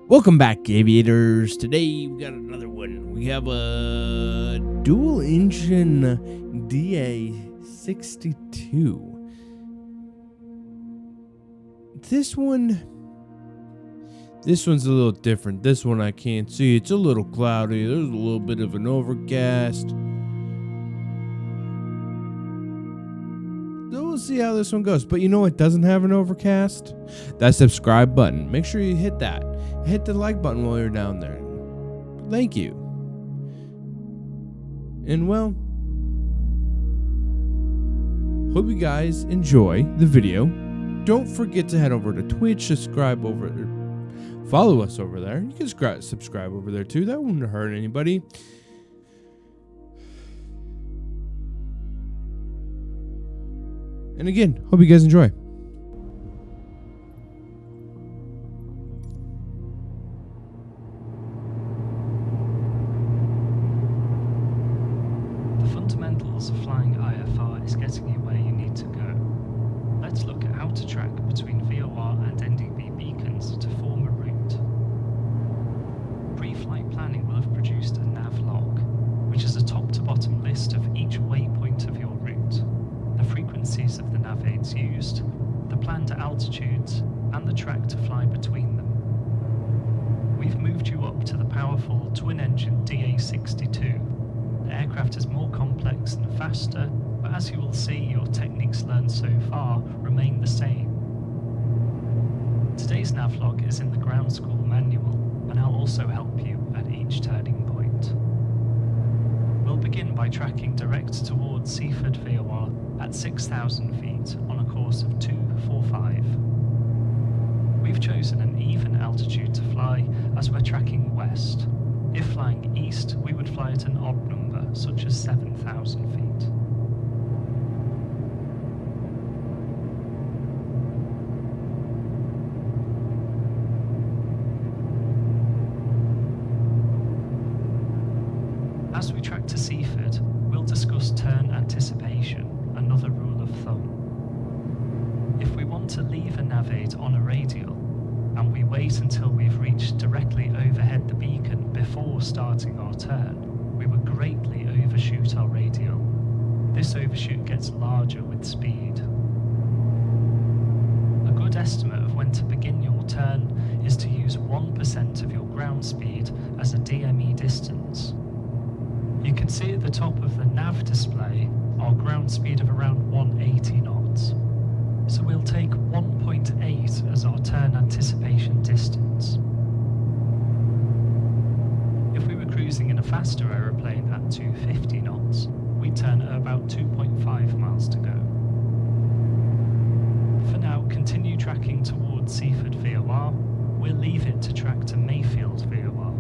Welcome back, aviators. Today we got another one. We have a dual engine DA62. This one's a little different. This one I can't see. It's a little cloudy. There's a little bit of an overcast. So we'll see how this one goes. But you know what doesn't have an overcast? That subscribe button. Make sure you hit that. Hit the like button while you're down there. Thank you. And well, hope you guys enjoy the video. Don't forget to head over to Twitch, subscribe over there. Follow us over there. You can subscribe over there too. That wouldn't hurt anybody. And again, hope you guys enjoy. The fundamentals of flying IFR is getting you where you need to go. Let's look at how to track between VOR and NDB beacons to form a route. Pre-flight planning will have produced a nav log, which is a top-to-bottom list of each waypoint of your route, the frequencies of the nav aids used, the planned altitudes, and the track to fly between them. We've moved you up to the powerful twin-engine DA62. The aircraft is more complex and faster, but as you will see, your techniques learned so far remain the same. Today's navlog is in the ground school manual, and I'll also help you at each turning point. We'll begin by tracking direct towards Seaford VOR at 6,000 feet on a course of 245. We've chosen an even altitude to fly as we're tracking west. If flying east, we would fly at an odd number, such as 7,000 feet. As we track to Seaford, we'll discuss turn anticipation, another rule of thumb. If we want to leave a nav aid on a radial, and we wait until we've reached directly overhead the beacon before starting our turn, we would greatly overshoot our radial. This overshoot gets larger with speed. A good estimate of when to begin your turn is to use 1% of your ground speed as a DME distance. You can see at the top of the nav display our ground speed of around 180 knots. So we'll take 1.8 as our turn anticipation distance. If we were cruising in a faster aeroplane at 250 knots, we'd turn at about 2.5 miles to go. For now, continue tracking towards Seaford VOR. We'll leave it to track to Mayfield VOR.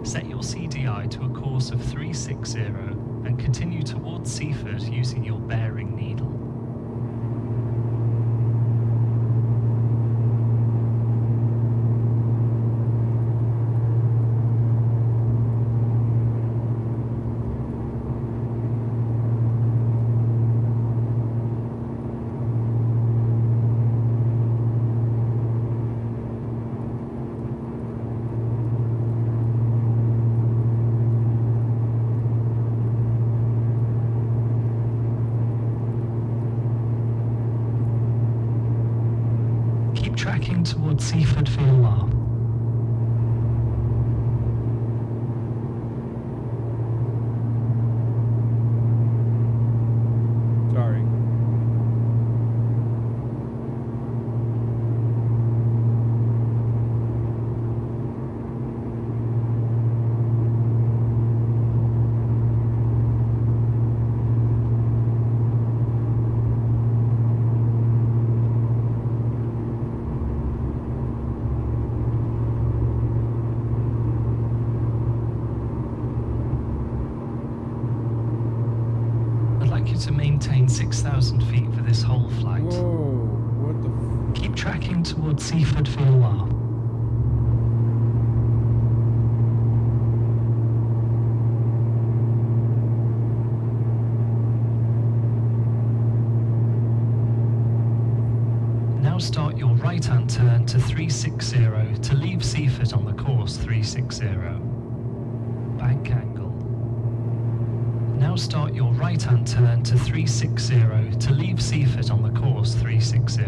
Set your CDI to a course of 360 and continue towards Seaford using your bearing needle. Tracking towards Seaford VOR. Sorry. To maintain 6,000 feet for this whole flight. Whoa, what the Keep tracking towards Seaford VOR. Now start your right-hand turn to 360 to leave Seaford on the course 360. Bank angle. Now start your right-hand turn to 360 to leave Seaford on the course 360.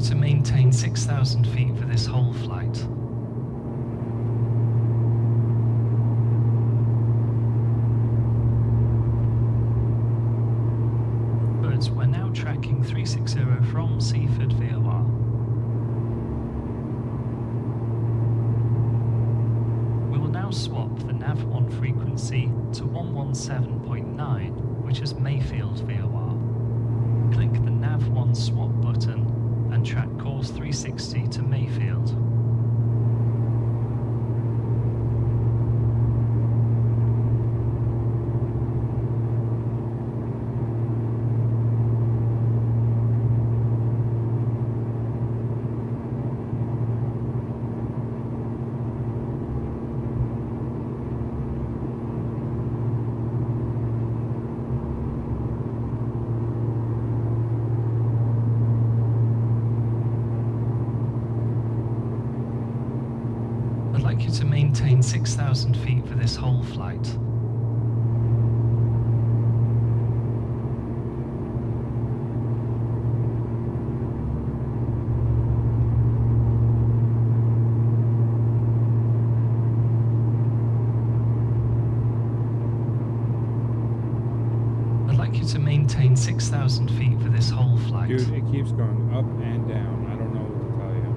To maintain 6,000 feet for this whole flight. Birds, we're now tracking 360 from Seaford VOR. We will now swap the nav1 frequency to 117.9, which is Mayfield VOR. Click the nav1 swap button and track course 360 to Mayfield. To maintain 6,000 feet for this whole flight. I'd like you to maintain 6,000 feet for this whole flight. Dude, it keeps going up and down. I don't know what to tell you.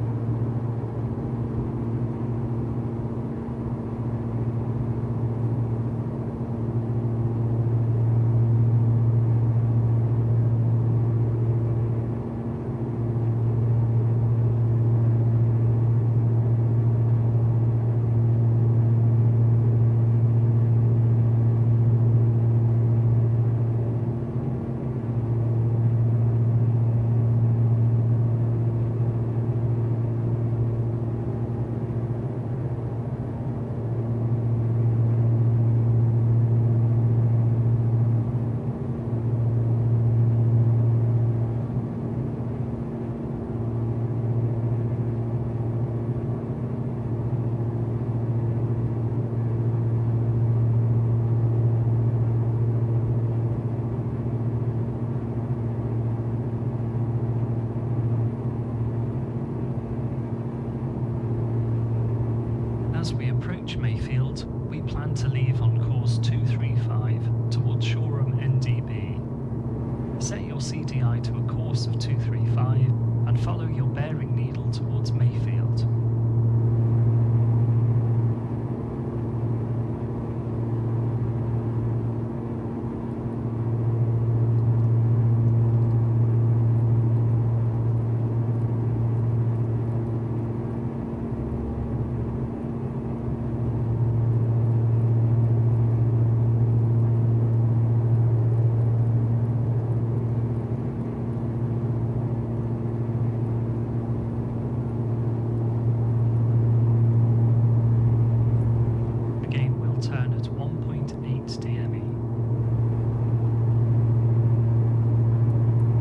course of 235 and follow your bearing needle towards Mayfield. Turn at 1.8 DME.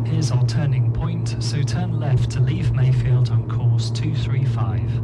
Here's our turning point, so turn left to leave Mayfield on course 235.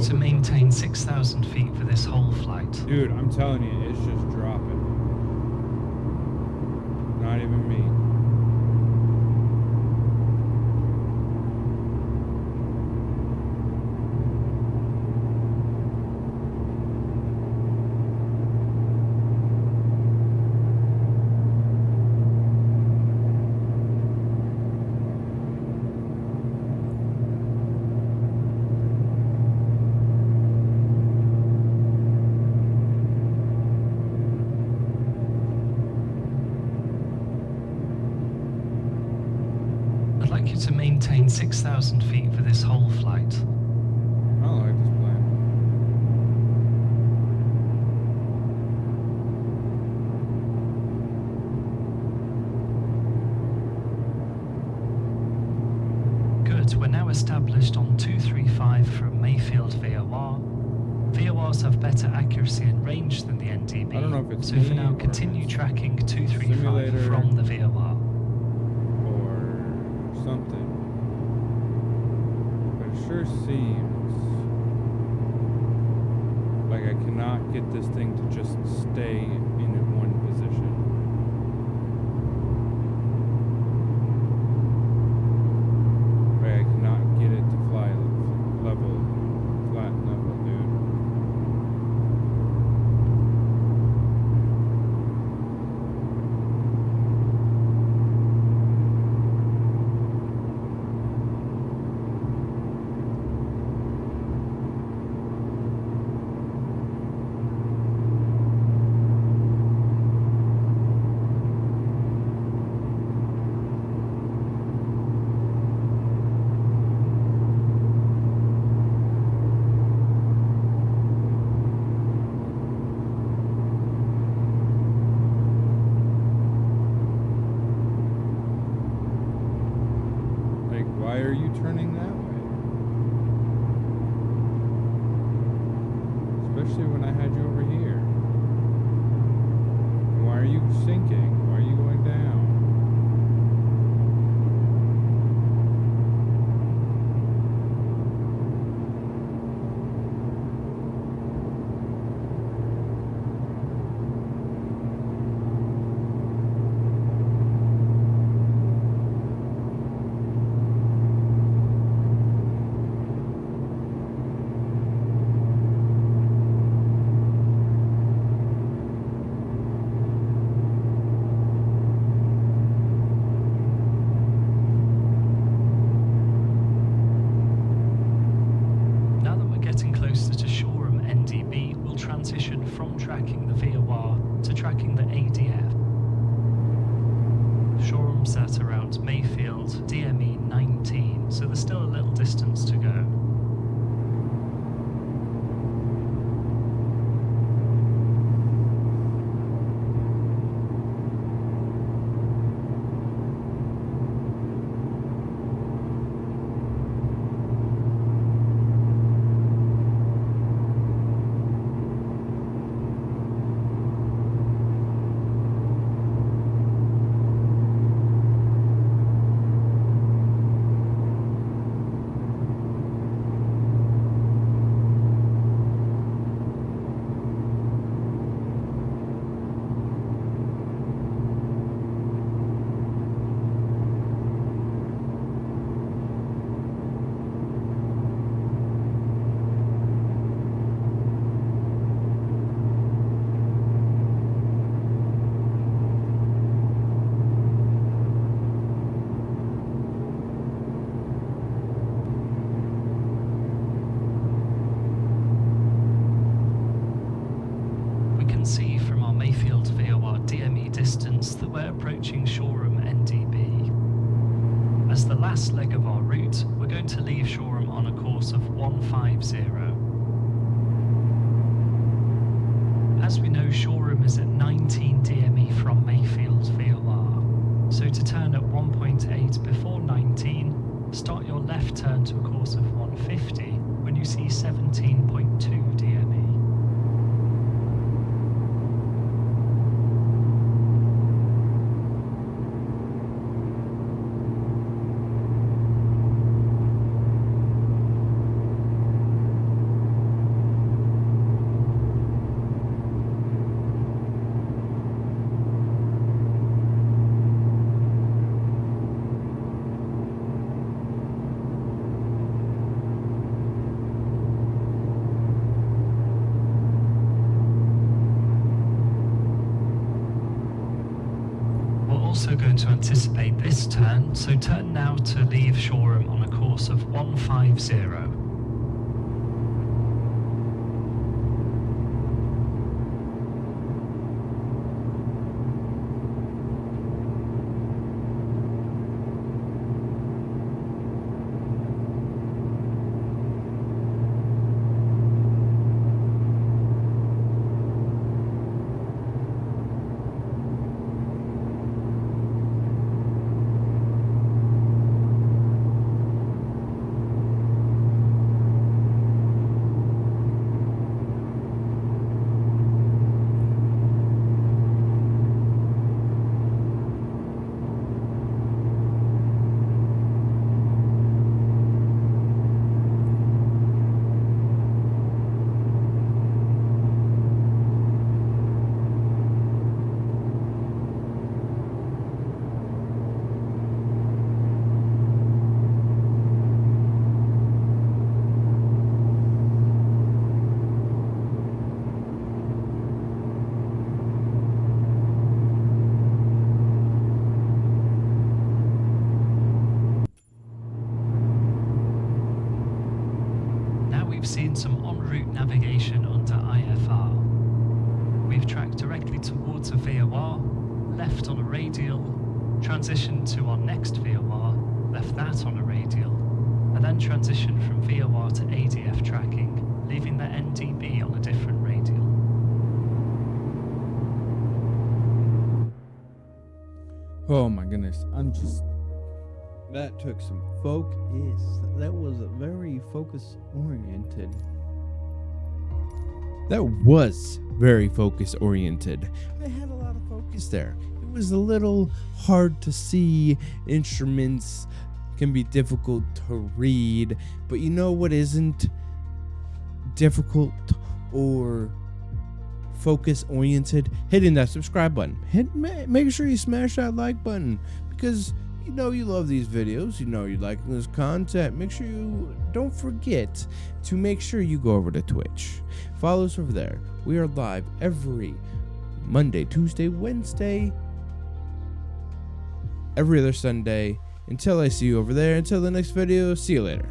To maintain 6,000 feet for this whole flight. Dude, I'm telling you, it's just dropping. Not even me. I'd like you to maintain 6,000 feet for this whole flight. I don't like this plan. Good, we're now established on 235 from Mayfield VOR. VORs have better accuracy and range than the NDB, I don't know if it's so for me now or continue it's tracking 235 simulator from the VOR. or something. But it sure seems like I cannot get this thing to just stay in one position. Like I cannot get it to fly level, flat level, dude. Why are you turning that way? Especially when I had you over here. And why are you sinking? Why are you going down? From tracking the VOR to tracking the ADF. Shoreham's at around Mayfield, DME 19, so there's still a little distance to go. by approaching Shoreham NDB. As the last leg of our route, we're going to leave Shoreham on a course of 150. As we know, Shoreham is at 19 DME from Mayfield VOR, so to turn at 1.8 before 19, start your left turn to a course of 150 when you see 17.2 DME. Also going to anticipate this turn, so turn now to leave Shoreham on a course of 150. We've seen some en route navigation under IFR. We've tracked directly towards a VOR, left on a radial, transitioned to our next VOR, left that on a radial, and then transitioned from VOR to ADF tracking, leaving the NDB on a different radial. Oh my goodness, that took some focus. That was very focus oriented. That was very focus oriented. I had a lot of focus there. It was a little hard to see. Instruments can be difficult to read, but you know what isn't difficult or focus oriented? Hitting that subscribe button. Make sure you smash that like button, because you know you love these videos, you know you like this content. Make sure you don't forget to make sure you go over to Twitch. Follow us over there. We are live every Monday, Tuesday, Wednesday, every other Sunday. Until I see you over there, until the next video, see you later.